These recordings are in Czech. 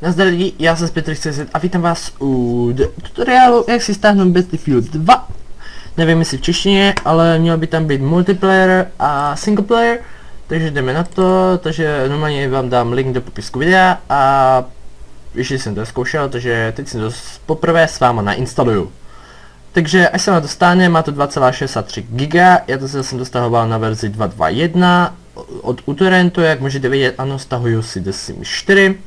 Nazdar lidi, já jsem Petr.cz a vítám vás u tutoriálu, jak si stáhnout Battlefield 2. Nevím jestli v češtině, ale měl by tam být multiplayer a single player, takže jdeme na to, takže normálně vám dám link do popisku videa a ještě jsem to zkoušel, takže teď si to poprvé s váma nainstaluju. Takže až se na to stáhne, má to 2,63 GB, já to jsem dostahoval na verzi 2.2.1 od uTorrentu, jak můžete vidět, ano, stahuju si The Sims 4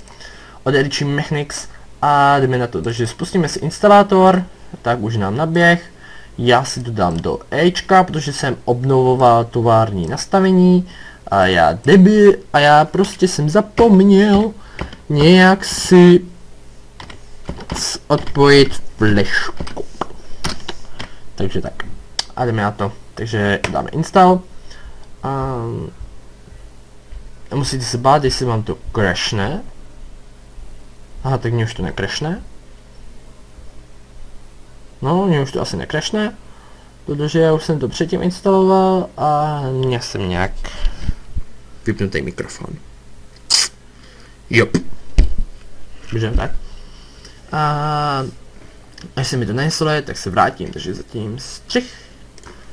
od Edition Mechanics a jdeme na to, takže spustíme si instalátor, tak už nám naběh, já si to dám do Ečka, protože jsem obnovoval tovární nastavení a já debil a já prostě jsem zapomněl nějak si odpojit flešku. Takže tak. A jdeme na to. Takže dáme install. A musíte se bát, jestli vám to crashne. Aha, tak mě už to necrashne. No, mě už to asi necrashne. Protože já už jsem to předtím instaloval a měl jsem nějak vypnutý mikrofon. Jop. Takže tak. A až se mi to nainstaluje, tak se vrátím, takže zatím střih.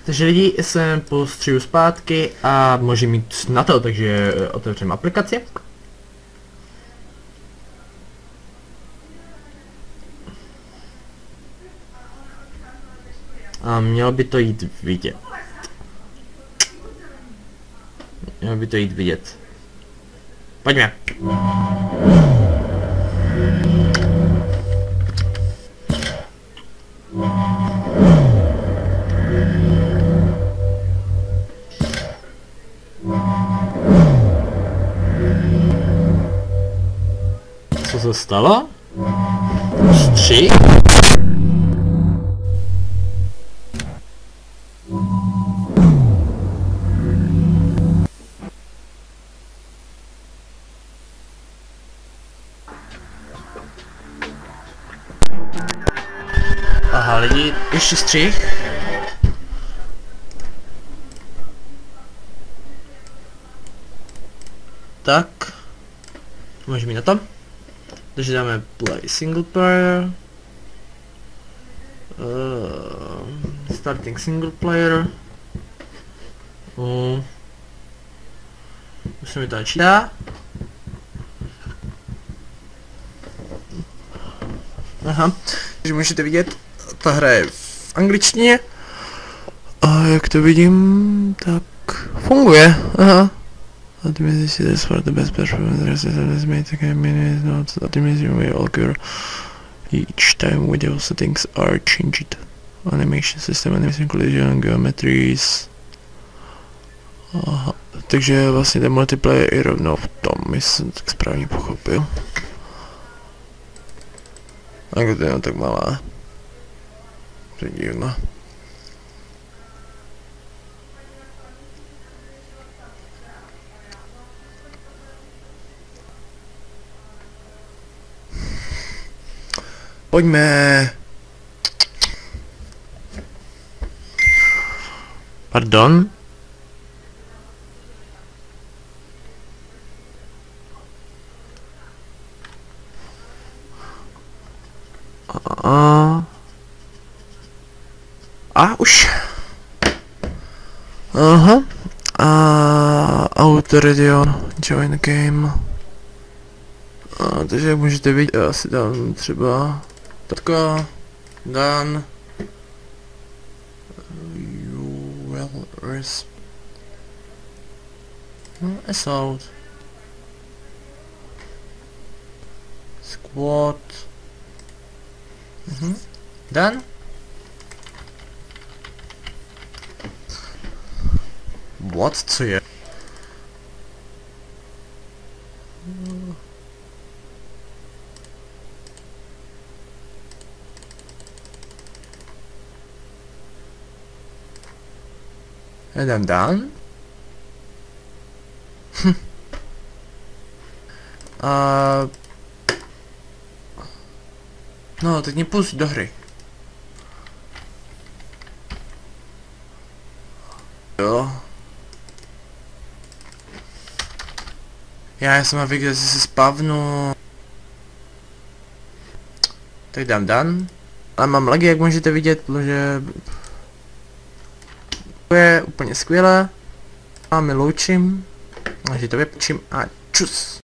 Takže lidi, jsem po střihu zpátky a můžu mít na to, takže otevřeme aplikaci. A mělo by to jít vidět. Mělo by to jít vidět. Pojďme. Co se stalo? Střih? Aha, lidi, ještě střih. Tak. Můžeme jít na to. Takže dáme play single player. Starting single player. Už se mi to načítá. Aha, takže můžete vidět, ta hra je v angličtině. A jak to vidím, tak funguje. Aha. Optimization is for the best performance is made to minute notes. Optimization will occur each time video settings are changed. Animation system, animation collision, geometries. Aha. Takže vlastně ten multiplayer je rovnou v tom, jestli jsem tak správně pochopil. A to je tak malá. Předívno. Pojďme. Pardon? Už. Aha. Auto radio, join game. Takže jak můžete vidět, já si dám třeba tatka, done. You will assault. Squad. Done. What? Co je? Já dám done. No, teď mě pustí do hry. Jo. Já jsem mám vidět, že si spavnu. Tak dám dan. Ale mám lagy, jak můžete vidět, protože to je úplně skvělé. A my loučím, takže to vypčím a čus.